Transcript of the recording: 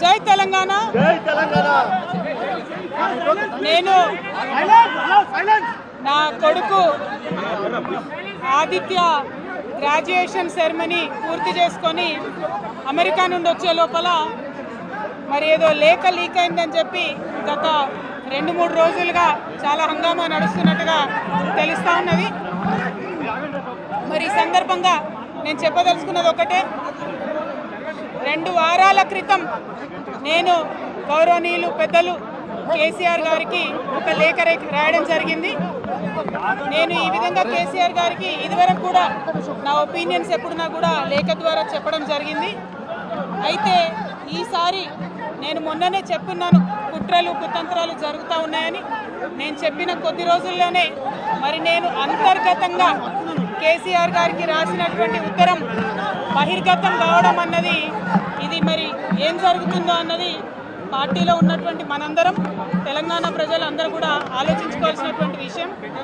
జై తెలంగాణ. నేను నా కొడుకు ఆదిత్య గ్రాడ్యుయేషన్ సెరమనీ పూర్తి చేసుకొని అమెరికా నుండి వచ్చే లోపల మరి ఏదో లేఖ లీక్ అయిందని చెప్పి గత 2-3 రోజులుగా చాలా హంగామా నడుస్తున్నట్టుగా తెలుస్తూ ఉన్నది. మరి ఈ సందర్భంగా నేను చెప్పదలుచుకున్నది ఒకటే, 2 వారాల క్రితం నేను గౌరవనీయులు పెద్దలు కేసీఆర్ గారికి ఒక లేఖ రాయడం జరిగింది. నేను ఈ విధంగా కేసీఆర్ గారికి ఇదివరకు కూడా నా ఒపీనియన్స్ ఎప్పుడున్నా కూడా లేఖ ద్వారా చెప్పడం జరిగింది. అయితే ఈసారి నేను మొన్ననే చెప్పున్నాను, కుట్రలు కుతంత్రాలు జరుగుతూ ఉన్నాయని. నేను చెప్పిన కొద్ది రోజుల్లోనే మరి నేను అంతర్గతంగా కేసీఆర్ గారికి రాసినటువంటి ఉత్తరం బహిర్గతం కావడం అన్నది, ఇది మరి ఏం జరుగుతుందో అన్నది పార్టీలో ఉన్నటువంటి మనందరం, తెలంగాణ ప్రజలందరూ కూడా ఆలోచించుకోవాల్సినటువంటి విషయం.